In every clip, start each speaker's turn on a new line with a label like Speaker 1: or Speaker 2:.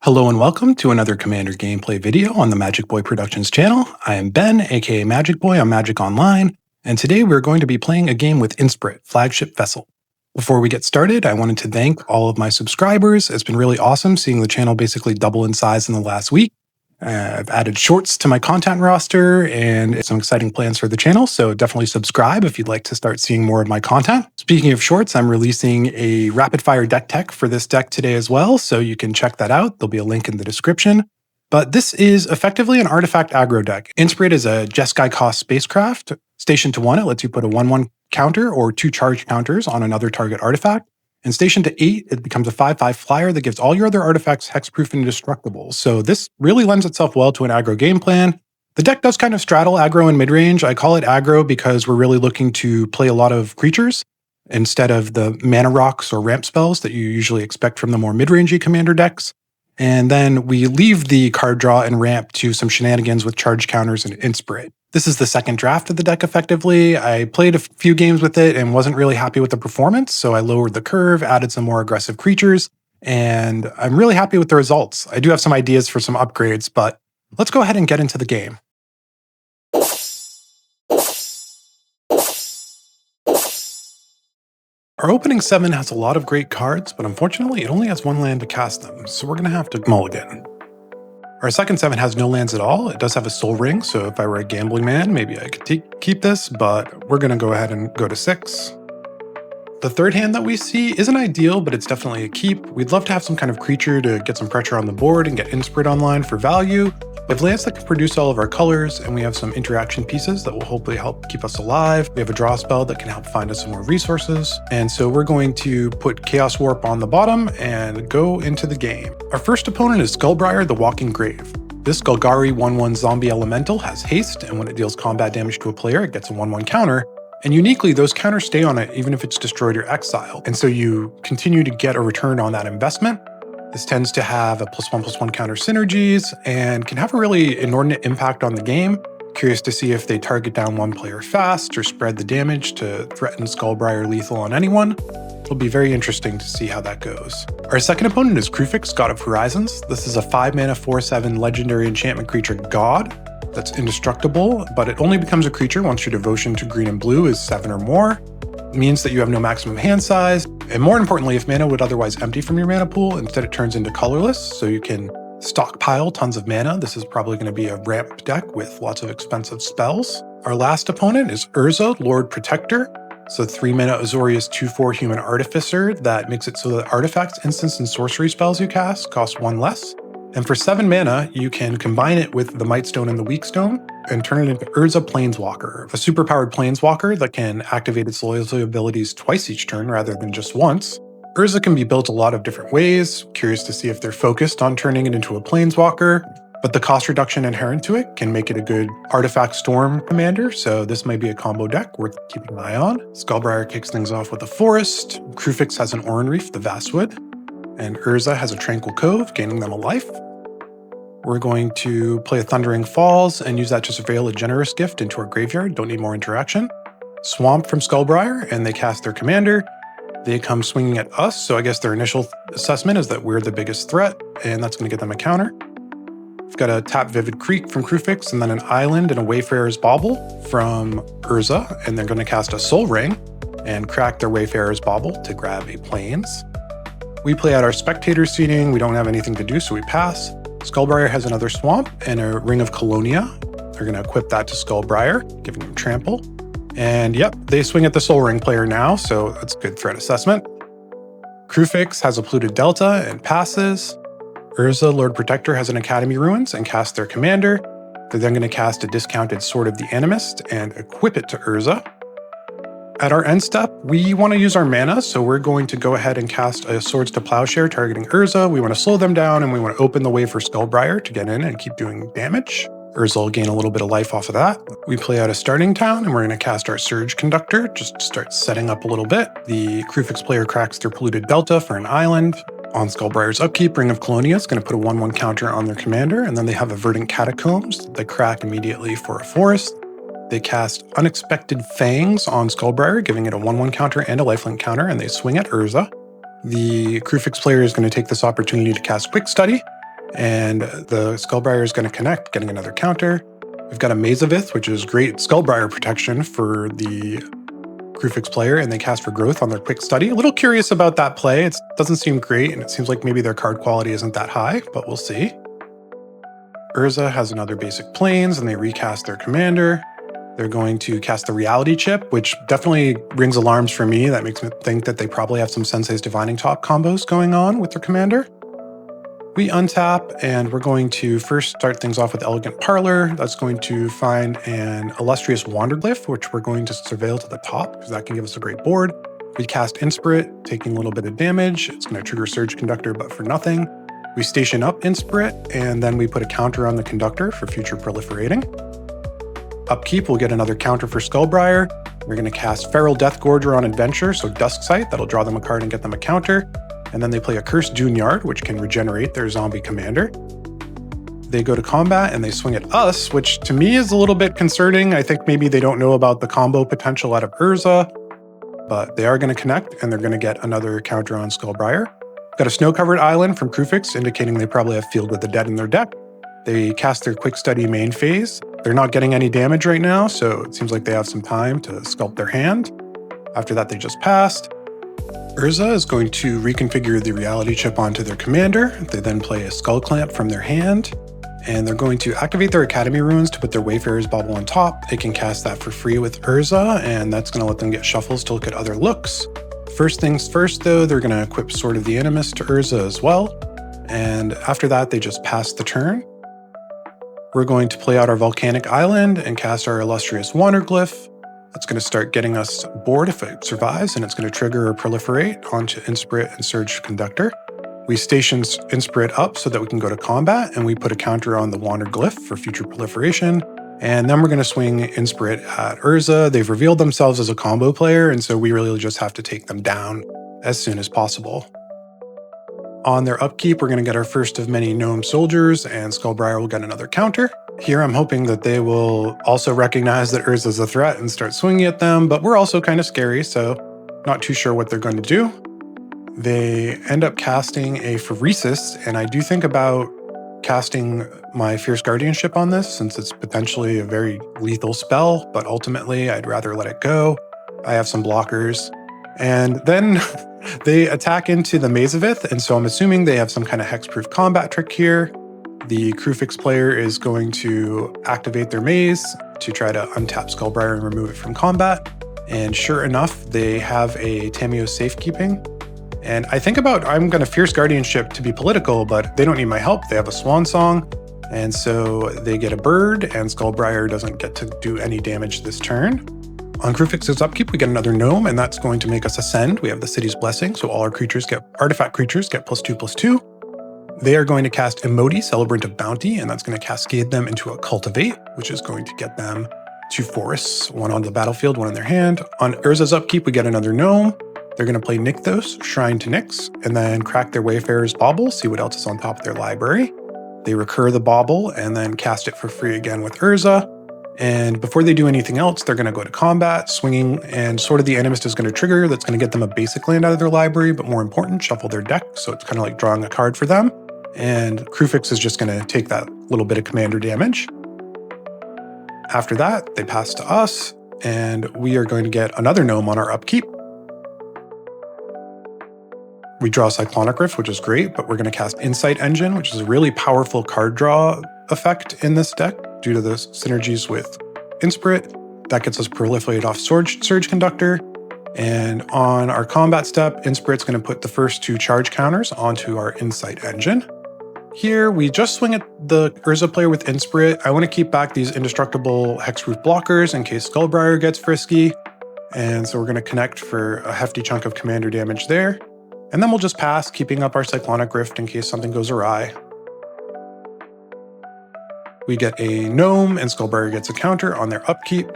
Speaker 1: Hello and welcome to another Commander gameplay video on the Magic Boy Productions channel. I am Ben, aka Magic Boy on Magic Online, and today we're going to be playing a game with Inspirit, Flagship Vessel. Before we get started, I wanted to thank all of my subscribers. It's been really awesome seeing the channel basically double in size in the last week. I've added shorts to my content roster and some exciting plans for the channel, so definitely subscribe if you'd like to start seeing more of my content. Speaking of shorts, I'm releasing a rapid fire deck tech for this deck today as well, so you can check that out. There'll be a link in the description. But this is effectively an artifact aggro deck. Inspirit is a Jeskai cost spacecraft. Station to 1, it lets you put a 1/1 counter or 2 charge counters on another target artifact. And station to 8, it becomes a 5/5 flyer that gives all your other artifacts hexproof and indestructible. So this really lends itself well to an aggro game plan. The deck does kind of straddle aggro and midrange. I call it aggro because we're really looking to play a lot of creatures instead of the mana rocks or ramp spells that you usually expect from the more mid-rangey commander decks. And then we leave the card draw and ramp to some shenanigans with charge counters and Inspirit. This is the second draft of the deck effectively. I played a few games with it and wasn't really happy with the performance, so I lowered the curve, added some more aggressive creatures, and I'm really happy with the results. I do have some ideas for some upgrades, but let's go ahead and get into the game. Our opening 7 has a lot of great cards, but unfortunately it only has 1 land to cast them, so we're going to have to mulligan. Our second 7 has no lands at all. It does have a Soul Ring, so if I were a gambling man, maybe I could keep this, but we're going to go ahead and go to 6. The third hand that we see isn't ideal, but it's definitely a keep. We'd love to have some kind of creature to get some pressure on the board and get Inspirit online for value. We have lands that can produce all of our colors, and we have some interaction pieces that will hopefully help keep us alive. We have a draw spell that can help find us some more resources. And so we're going to put Chaos Warp on the bottom and go into the game. Our first opponent is Skullbriar, the Walking Grave. This Golgari 1/1 zombie elemental has haste, and when it deals combat damage to a player, it gets a 1/1 counter. And uniquely, those counters stay on it even if it's destroyed or exiled. And so you continue to get a return on that investment. This tends to have a +1/+1 counter synergies and can have a really inordinate impact on the game. Curious to see if they target down one player fast or spread the damage to threaten Skullbriar lethal on anyone. It'll be very interesting to see how that goes. Our second opponent is Krufix, God of Horizons. This is a 5-mana 4/7 legendary enchantment creature god that's indestructible, but it only becomes a creature once your devotion to green and blue is 7 or more. It means that you have no maximum hand size, and more importantly, if mana would otherwise empty from your mana pool, instead it turns into colorless, so you can stockpile tons of mana. This is probably going to be a ramp deck with lots of expensive spells. Our last opponent is Urza, Lord Protector. It's a 3-mana Azorius 2/4 human artificer that makes it so that artifacts, instants, and sorcery spells you cast cost 1 less. And for 7 mana, you can combine it with the Might Stone and the Weak Stone and turn it into Urza Planeswalker, a superpowered Planeswalker that can activate its loyalty abilities twice each turn rather than just once. Urza can be built a lot of different ways. Curious to see if they're focused on turning it into a Planeswalker, but the cost reduction inherent to it can make it a good Artifact Storm commander, so this might be a combo deck worth keeping an eye on. Skullbriar kicks things off with a Forest, Krufix has an Oran Reef, the Vastwood, and Urza has a Tranquil Cove, gaining them a life. We're going to play a Thundering Falls and use that to surveil a Generous Gift into our graveyard. Don't need more interaction. Swamp from Skullbriar, and they cast their commander. They come swinging at us, so I guess their initial assessment is that we're the biggest threat, and that's going to get them a counter. We've got a Tap Vivid Creek from Krufix, and then an Island and a Wayfarer's Bauble from Urza, and they're going to cast a Soul Ring and crack their Wayfarer's Bauble to grab a Plains. We play out our Spectator seating. We don't have anything to do, so we pass. Skullbriar has another Swamp and a Ring of Colonia. They're going to equip that to Skullbriar, giving him Trample. And yep, they swing at the Soul Ring player now, so that's good threat assessment. Krufix has a Polluted Delta and passes. Urza, Lord Protector, has an Academy Ruins and casts their commander. They're then going to cast a discounted Sword of the Animist and equip it to Urza. At our end step, we want to use our mana, so we're going to go ahead and cast a Swords to Plowshare targeting Urza. We want to slow them down, and we want to open the way for Skullbriar to get in and keep doing damage. Urza will gain a little bit of life off of that. We play out a Starting Town, and we're going to cast our Surge Conductor, just to start setting up a little bit. The Krufix player cracks their Polluted Delta for an island. On Skullbriar's upkeep, Ring of Colonia is going to put a 1/1 counter on their commander, and then they have a Verdant Catacombs. They crack immediately for a forest. They cast Unexpected Fangs on Skullbriar, giving it a 1/1 counter and a lifelink counter, and they swing at Urza. The Krufix player is going to take this opportunity to cast Quick Study, And the Skullbriar is going to connect, getting another counter. We've got a Mazavith, which is great Skullbriar protection for the Krufix player, and they cast for growth on their quick study. A little curious about that play. It doesn't seem great, and it seems like maybe their card quality isn't that high, but we'll see. Urza has another basic planes, and they recast their commander. They're going to cast the Reality Chip, which definitely rings alarms for me. That makes me think that they probably have some Sensei's Divining Top combos going on with their commander. We untap, and we're going to first start things off with Elegant Parlor. That's going to find an Illustrious Wanderglyph, which we're going to surveil to the top, because that can give us a great board. We cast Inspirit, taking a little bit of damage. It's going to trigger Surge Conductor, but for nothing. We station up Inspirit, and then we put a counter on the Conductor for future proliferating. Upkeep, we'll get another counter for Skullbriar. We're going to cast Feral Deathgorger on Adventure, so Dusk Sight, that'll draw them a card and get them a counter. And then they play a Cursed Duneyard, which can regenerate their zombie commander. They go to combat and they swing at us, which to me is a little bit concerning. I think maybe they don't know about the combo potential out of Urza, but they are going to connect and they're going to get another counter on Skullbriar. Got a Snow-Covered Island from Krufix, indicating they probably have Field with the Dead in their deck. They cast their Quick Study main phase. They're not getting any damage right now, so it seems like they have some time to sculpt their hand. After that, they just passed. Urza is going to reconfigure the Reality Chip onto their commander. They then play a Skull Clamp from their hand, and they're going to activate their Academy Runes to put their Wayfarer's Bauble on top. They can cast that for free with Urza, and that's going to let them get shuffles to look at other looks. First things first, though, they're going to equip Sword of the Animus to Urza as well, and after that, they just pass the turn. We're going to play out our Volcanic Island and cast our Illustrious Wanderglyph. That's going to start getting us bored if it survives, and it's going to trigger or proliferate onto Inspirit and Surge Conductor. We station Inspirit up so that we can go to combat, and we put a counter on the Wanderglyph for future proliferation. And then we're going to swing Inspirit at Urza. They've revealed themselves as a combo player, and so we really just have to take them down as soon as possible. On their upkeep, we're going to get our first of many Gnome Soldiers, and Skullbriar will get another counter. Here, I'm hoping that they will also recognize that Urza is a threat and start swinging at them, but we're also kind of scary, so not too sure what they're going to do. They end up casting a Pheresis, and I do think about casting my Fierce Guardianship on this, since it's potentially a very lethal spell, but ultimately I'd rather let it go. I have some blockers. And then they attack into the Mazavith, and so I'm assuming they have some kind of hexproof combat trick here. The Krufix player is going to activate their maze to try to untap Skullbriar and remove it from combat. And sure enough, they have a Tamiyo Safekeeping. And I think I'm going to Fierce Guardianship to be political, but they don't need my help. They have a Swan Song. And so they get a bird, and Skullbriar doesn't get to do any damage this turn. On Krufix's upkeep, we get another gnome, and that's going to make us ascend. We have the City's Blessing, so all our artifact creatures get +2/+2. They are going to cast Emoti, Celebrant of Bounty, and that's going to cascade them into a Cultivate, which is going to get them 2 forests, one on the battlefield, one in their hand. On Urza's upkeep, we get another gnome. They're going to play Nykthos, Shrine to Nyx, and then crack their Wayfarer's Bauble, see what else is on top of their library. They recur the Bauble and then cast it for free again with Urza. And before they do anything else, they're going to go to combat, swinging, and Sword of the Animist is going to trigger. That's going to get them a basic land out of their library, but more important, shuffle their deck, so it's kind of like drawing a card for them. And Krufix is just going to take that little bit of commander damage. After that, they pass to us, and we are going to get another gnome on our upkeep. We draw Cyclonic Rift, which is great, but we're going to cast Insight Engine, which is a really powerful card draw effect in this deck due to the synergies with Inspirit. That gets us proliferated off Surge Conductor. And on our combat step, Inspirit's going to put the first 2 charge counters onto our Insight Engine. Here, we just swing at the Urza player with Inspirit. I want to keep back these indestructible hexproof blockers in case Skullbriar gets frisky. And so we're going to connect for a hefty chunk of commander damage there. And then we'll just pass, keeping up our Cyclonic Rift in case something goes awry. We get a gnome, and Skullbriar gets a counter on their upkeep.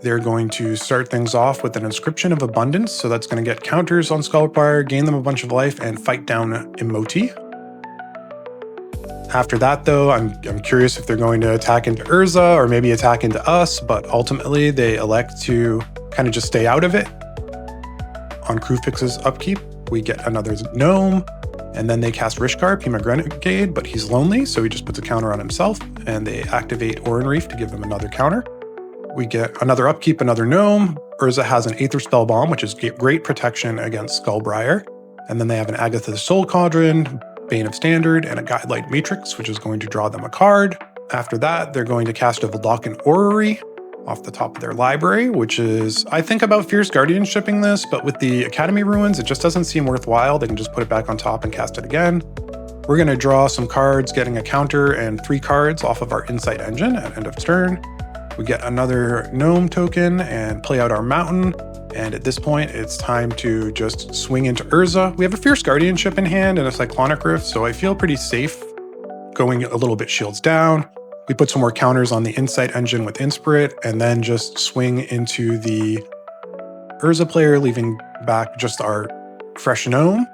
Speaker 1: They're going to start things off with an Inscription of Abundance, so that's going to get counters on Skullbriar, gain them a bunch of life, and fight down Emoti. After that, though, I'm curious if they're going to attack into Urza or maybe attack into us, but ultimately they elect to kind of just stay out of it. On Krufix's upkeep, we get another gnome. And then they cast Rishkar, Pima Grenade, but he's lonely, so he just puts a counter on himself, and they activate Oran Reef to give him another counter. We get another upkeep, another gnome. Urza has an Aether Spell Bomb, which is great protection against Skullbriar. And then they have an Agatha's Soul Cauldron, Bane of Standard, and a Guidelight Matrix, which is going to draw them a card. After that, they're going to cast a Valdakan Orrery off the top of their library, which is, I think about Fierce Guardian shipping this, but with the Academy Ruins, it just doesn't seem worthwhile. They can just put it back on top and cast it again. We're going to draw some cards, getting a counter and 3 cards off of our Insight Engine at end of turn. We get another gnome token and play out our mountain. And at this point, it's time to just swing into Urza. We have a Fierce Guardianship in hand and a Cyclonic Rift, so I feel pretty safe going a little bit shields down. We put some more counters on the Insight Engine with Inspirit, and then just swing into the Urza player, leaving back just our fresh gnome.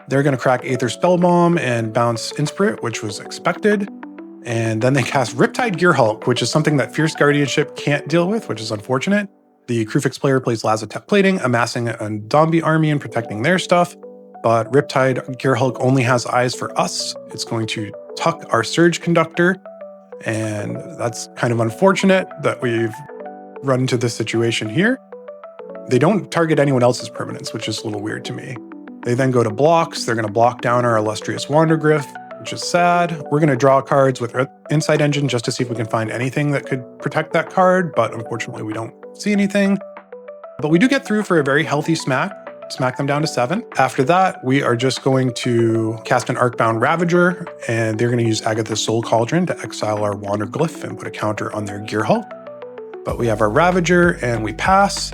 Speaker 1: They're going to crack Aether Spellbomb and bounce Inspirit, which was expected. And then they cast Riptide Gearhulk, which is something that Fierce Guardianship can't deal with, which is unfortunate. The Crewfix player plays Lazotep Plating, amassing a Dombey army and protecting their stuff. But Riptide Gearhulk only has eyes for us. It's going to tuck our Surge Conductor. And that's kind of unfortunate that we've run into this situation here. They don't target anyone else's permanents, which is a little weird to me. They then go to blocks. They're going to block down our Illustrious Wandergriff, which is sad. We're going to draw cards with Insight Engine just to see if we can find anything that could protect that card, but unfortunately we don't see anything. But we do get through for a very healthy smack them down to 7. After that, we are just going to cast an Arcbound Ravager, and they're going to use Agatha's Soul Cauldron to exile our Wanderglyph and put a counter on their Gearhulk. But we have our Ravager, and we pass.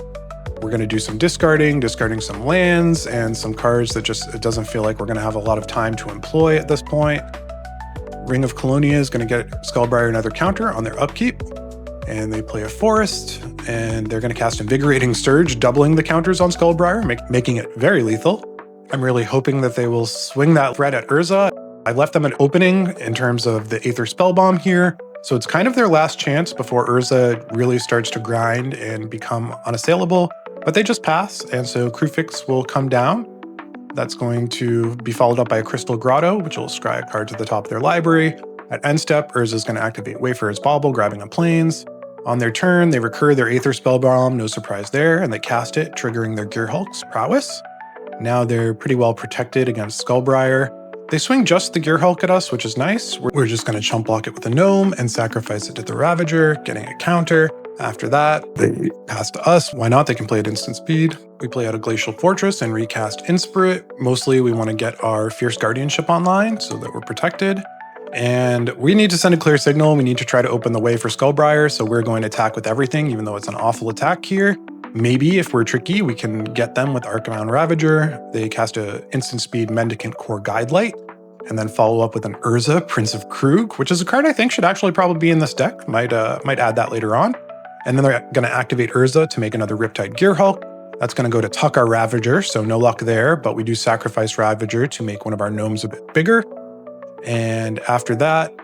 Speaker 1: We're going to do some discarding some lands, and some cards that it doesn't feel like we're going to have a lot of time to employ at this point. Ring of Colonia is going to get Skullbriar another counter on their upkeep, and they play a Forest, and they're going to cast Invigorating Surge, doubling the counters on Skullbriar, making it very lethal. I'm really hoping that they will swing that threat at Urza. I left them an opening in terms of the Aether Spellbomb here, so it's kind of their last chance before Urza really starts to grind and become unassailable. But they just pass, and so Crewfix will come down. That's going to be followed up by a Crystal Grotto, which will scry a card to the top of their library. At end step, Urza is going to activate Wayfarer's Bauble, grabbing a Plains. On their turn, they recur their Aether Spellbomb, no surprise there, and they cast it, triggering their Gearhulk's prowess. Now they're pretty well protected against Skullbriar. They swing just the Gearhulk at us, which is nice. We're just going to chump block it with a gnome and sacrifice it to the Ravager, getting a counter. After that, they pass to us. Why not? They can play at instant speed. We play out a Glacial Fortress and recast Inspirit. Mostly we want to get our Fierce Guardianship online so that we're protected. And we need to send a clear signal. We need to try to open the way for Skullbriar, so we're going to attack with everything, even though it's an awful attack here. Maybe if we're tricky, we can get them with Arcbound Ravager. They cast a instant speed Mendicant Core Guidelight, and then follow up with an Urza, Prince of Krug, which is a card I think should actually probably be in this deck. Might add that later on. And then they're going to activate Urza to make another Riptide Gearhulk. That's going to go to tuck our Ravager, so no luck there, but we do sacrifice Ravager to make one of our gnomes a bit bigger. And after that,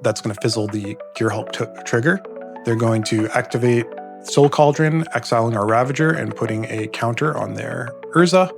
Speaker 1: that's going to fizzle the Gearhulk trigger. They're going to activate Soul Cauldron, exiling our Ravager and putting a counter on their Urza.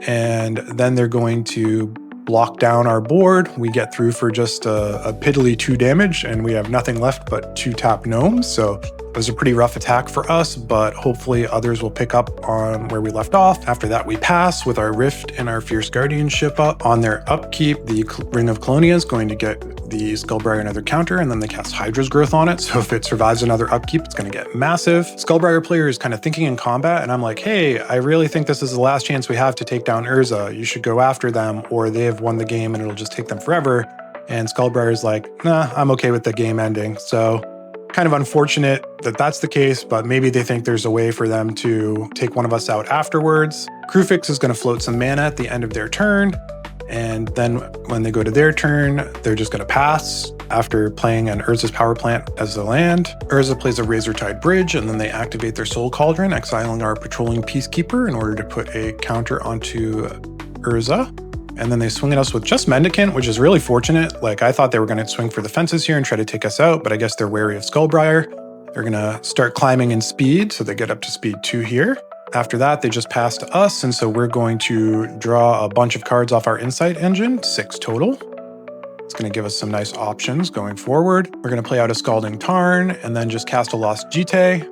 Speaker 1: And then they're going to block down our board. We get through for just a piddly 2 damage, and we have nothing left but 2 tap gnomes. So it was a pretty rough attack for us, but hopefully others will pick up on where we left off. After that, we pass with our Rift and our Fierce Guardianship up. On their upkeep, the Ring of Colonia is going to get the Skullbriar another counter, and then they cast Hydra's Growth on it. So if it survives another upkeep, it's going to get massive. Skullbriar player is kind of thinking in combat, and I'm like, hey, I really think this is the last chance we have to take down Urza. You should go after them, or they have won the game and it'll just take them forever. And Skullbriar is like, nah, I'm okay with the game ending. So kind of unfortunate that that's the case, but maybe they think there's a way for them to take one of us out afterwards. Crewfix is going to float some mana at the end of their turn, and then when they go to their turn, they're just going to pass after playing an Urza's Power Plant as the land. Urza plays a Razortide Bridge, and then they activate their Soul Cauldron, exiling our Patrolling Peacekeeper in order to put a counter onto Urza. And then they swing at us with just Mendicant, which is really fortunate. Like, I thought they were going to swing for the fences here and try to take us out, but I guess they're wary of Skullbriar. They're going to start climbing in speed, so they get up to speed 2 here. After that, they just pass to us, and so we're going to draw a bunch of cards off our Insight engine, 6 total. It's going to give us some nice options going forward. We're going to play out a Scalding Tarn, and then just cast a Lost Jite.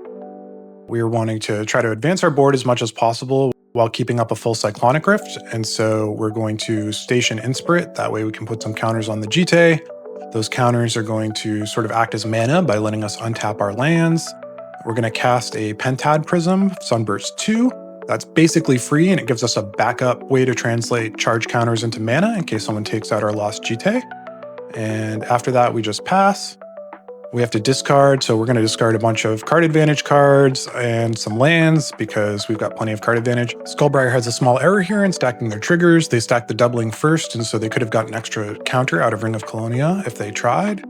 Speaker 1: We are wanting to try to advance our board as much as possible while keeping up a full Cyclonic Rift, and so we're going to station Inspirit. That way we can put some counters on the Jite. Those counters are going to sort of act as mana by letting us untap our lands. We're going to cast a Pentad Prism, Sunburst 2. That's basically free, and it gives us a backup way to translate charge counters into mana in case someone takes out our Lost Jite. And after that, we just pass. We have to discard, so we're going to discard a bunch of card advantage cards and some lands because we've got plenty of card advantage. Skullbriar has a small error here in stacking their triggers. They stacked the doubling first, and so they could have gotten extra counter out of Ring of Colonia if they tried.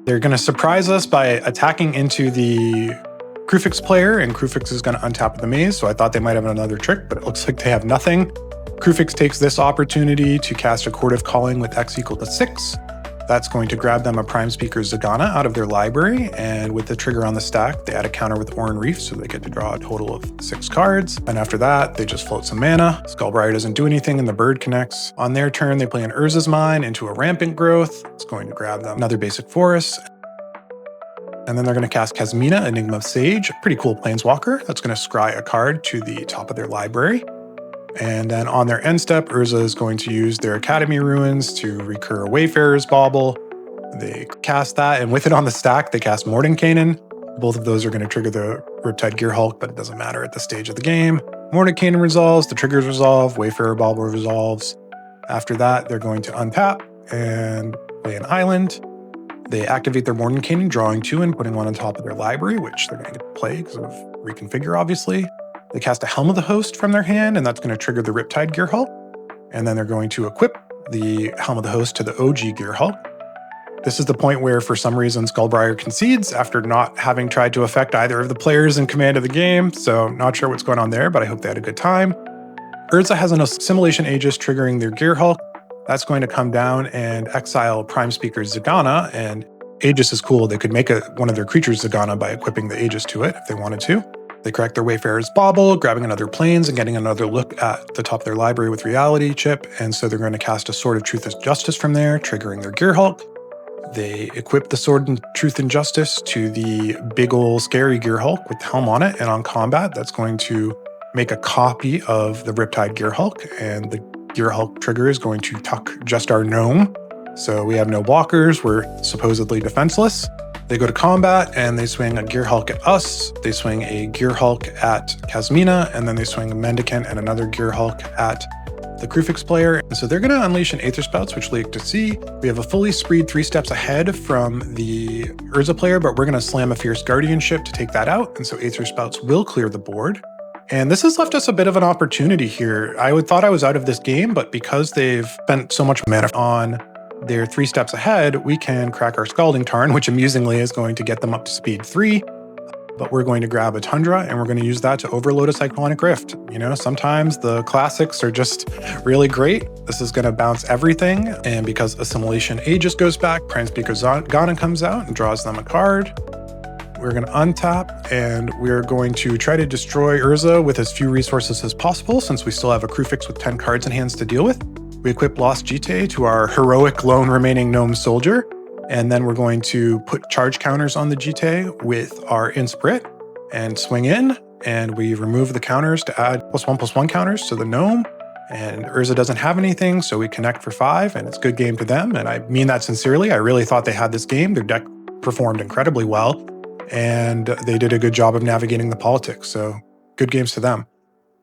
Speaker 1: They're going to surprise us by attacking into the Kruphix player, and Kruphix is going to untap the maze, so I thought they might have another trick, but it looks like they have nothing. Kruphix takes this opportunity to cast a Chord of Calling with X equal to 6. That's going to grab them a Prime Speaker Zagana out of their library, and with the trigger on the stack, they add a counter with Oran Reef, so they get to draw a total of 6 cards. And after that, they just float some mana. Skullbriar doesn't do anything, and the bird connects. On their turn, they play an Urza's Mine into a Rampant Growth. It's going to grab them another basic forest. And then they're going to cast Kasmina, Enigma of Sage, a pretty cool planeswalker. That's going to scry a card to the top of their library. And then on their end step, Urza is going to use their Academy Ruins to recur a Wayfarer's Bauble. They cast that, and with it on the stack, they cast Mordenkainen. Both of those are going to trigger the Riptide Gearhulk, but it doesn't matter at this stage of the game. Mordenkainen resolves, the triggers resolve, Wayfarer Bauble resolves. After that, they're going to untap and play an island. They activate their Mordenkainen, drawing 2 and putting 1 on top of their library, which they're going to get to play because of Reconfigure, obviously. They cast a Helm of the Host from their hand, and that's going to trigger the Riptide Gearhulk. And then they're going to equip the Helm of the Host to the OG Gearhulk. This is the point where, for some reason, Skullbriar concedes after not having tried to affect either of the players in command of the game, so not sure what's going on there, but I hope they had a good time. Urza has an Assimilation Aegis triggering their Gearhulk. That's going to come down and exile Prime Speaker Zagana, and Aegis is cool. They could make one of their creatures Zagana by equipping the Aegis to it if they wanted to. They correct their Wayfarer's Bauble, grabbing another Plains and getting another look at the top of their library with Reality Chip, and so they're going to cast a Sword of Truth and Justice from there, triggering their Gearhulk. They equip the Sword of Truth and Justice to the big ol' scary Gearhulk with the helm on it, and on combat, that's going to make a copy of the Riptide Gearhulk, and the Gearhulk trigger is going to tuck just our gnome. So we have no blockers, we're supposedly defenseless. They go to combat, and they swing a Gearhulk at us, they swing a Gearhulk at Kasmina, and then they swing a Mendicant and another Gearhulk at the Kruphix player. And so they're going to unleash an Aether Spouts, which we like to see. We have a fully spreed 3 steps ahead from the Urza player, but we're going to slam a Fierce Guardianship to take that out, and so Aether Spouts will clear the board. And this has left us a bit of an opportunity here. I thought I was out of this game, but because they've spent so much mana on their 3 steps ahead, we can crack our Scalding Tarn, which amusingly is going to get them up to speed 3. But we're going to grab a Tundra, and we're going to use that to overload a Cyclonic Rift. You know, sometimes the classics are just really great. This is going to bounce everything, and because Assimilation Aegis goes back, Prime Speaker Zagana comes out and draws them a card. We're going to untap, and we're going to try to destroy Urza with as few resources as possible, since we still have a Kruphix with 10 cards in hands to deal with. We equip Lost Jite to our heroic lone remaining gnome soldier, and then we're going to put charge counters on the Jite with our Inspirit and swing in, and we remove the counters to add +1/+1 counters to the gnome. And Urza doesn't have anything, so we connect for 5, and it's good game to them, and I mean that sincerely. I really thought they had this game. Their deck performed incredibly well, and they did a good job of navigating the politics, so good games to them.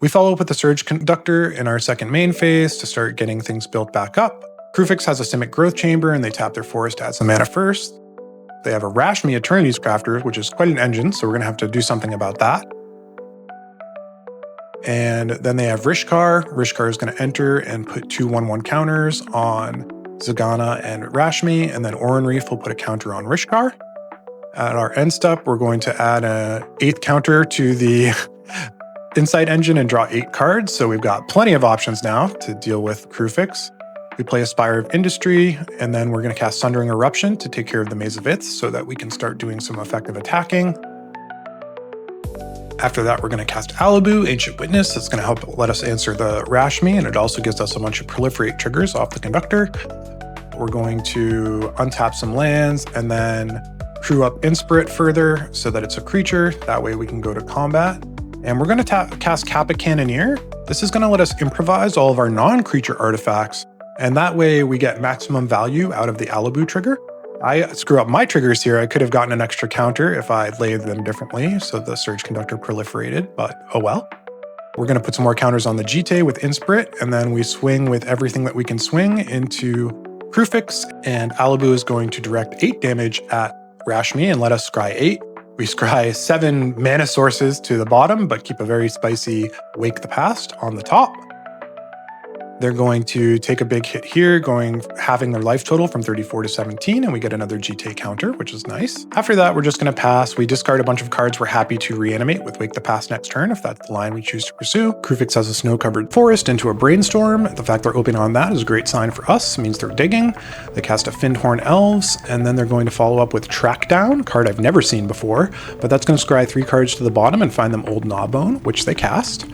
Speaker 1: We follow up with the Surge Conductor in our second main phase to start getting things built back up. Kruphix has a Simic Growth Chamber, and they tap their forest to add some mana first. They have a Rashmi Eternity's Crafter, which is quite an engine, so we're going to have to do something about that. And then they have Rishkar. Rishkar is going to enter and put 2 1/1 counters on Zagana and Rashmi, and then Oran Reef will put a counter on Rishkar. At our end step, we're going to add an 8th counter to the Insight engine and draw 8 cards, so we've got plenty of options now to deal with Kruphix. We play a Spire of Industry, and then we're going to cast Sundering Eruption to take care of the Maze of Iths so that we can start doing some effective attacking. After that, we're going to cast Alibu, Ancient Witness. That's going to help let us answer the Rash Me, and it also gives us a bunch of proliferate triggers off the conductor. We're going to untap some lands and then crew up Inspirit further so that it's a creature. That way we can go to combat. And we're going to cast Kappa Cannoneer. This is going to let us improvise all of our non-creature artifacts, and that way we get maximum value out of the Alibu trigger. I screw up my triggers here. I could have gotten an extra counter if I laid them differently, so the Surge Conductor proliferated, but oh well. We're going to put some more counters on the Jite with Inspirit, and then we swing with everything that we can swing into Crufix, and Alibu is going to direct 8 damage at Rashmi and let us scry 8. We scry 7 mana sources to the bottom, but keep a very spicy Wake the Past on the top. They're going to take a big hit here, halving their life total from 34 to 17, and we get another GT counter, which is nice. After that, we're just going to pass. We discard a bunch of cards we're happy to reanimate with Wake the Past next turn, if that's the line we choose to pursue. Crufix has a snow-covered forest into a Brainstorm. The fact they're opening on that is a great sign for us. It means they're digging. They cast a Findhorn Elves, and then they're going to follow up with Trackdown, a card I've never seen before, but that's going to scry 3 cards to the bottom and find them Old Gnawbone, which they cast.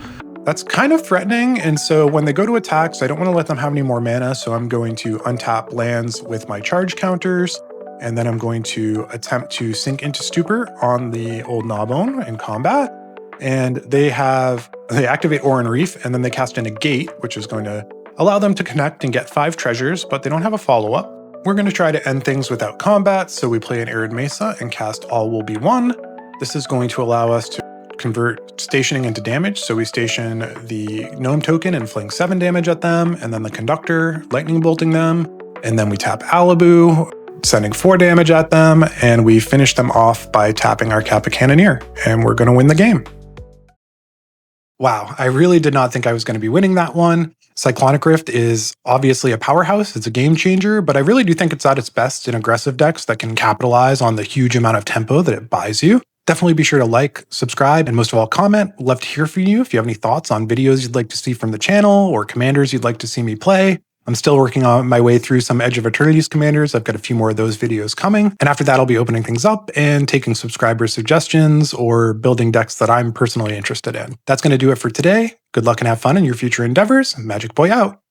Speaker 1: That's kind of threatening, and so when they go to attacks, I don't want to let them have any more mana, so I'm going to untap lands with my charge counters, and then I'm going to attempt to sink into Stupor on the Old Gnawbone in combat. And they activate Oran Reef, and then they cast in a Gate, which is going to allow them to connect and get 5 treasures, but they don't have a follow-up. We're going to try to end things without combat, so we play an Arid Mesa and cast All Will Be One. This is going to allow us to convert stationing into damage, so we station the Gnome token and fling 7 damage at them, and then the Conductor, lightning bolting them, and then we tap Alibu, sending 4 damage at them, and we finish them off by tapping our Kappa Cannoneer, and we're going to win the game. Wow, I really did not think I was going to be winning that one. Cyclonic Rift is obviously a powerhouse, it's a game changer, but I really do think it's at its best in aggressive decks that can capitalize on the huge amount of tempo that it buys you. Definitely be sure to like, subscribe, and most of all, comment. I'd love to hear from you if you have any thoughts on videos you'd like to see from the channel or commanders you'd like to see me play. I'm still working on my way through some Edge of Eternity's commanders. I've got a few more of those videos coming. And after that, I'll be opening things up and taking subscriber suggestions or building decks that I'm personally interested in. That's going to do it for today. Good luck and have fun in your future endeavors. Magic Boy out.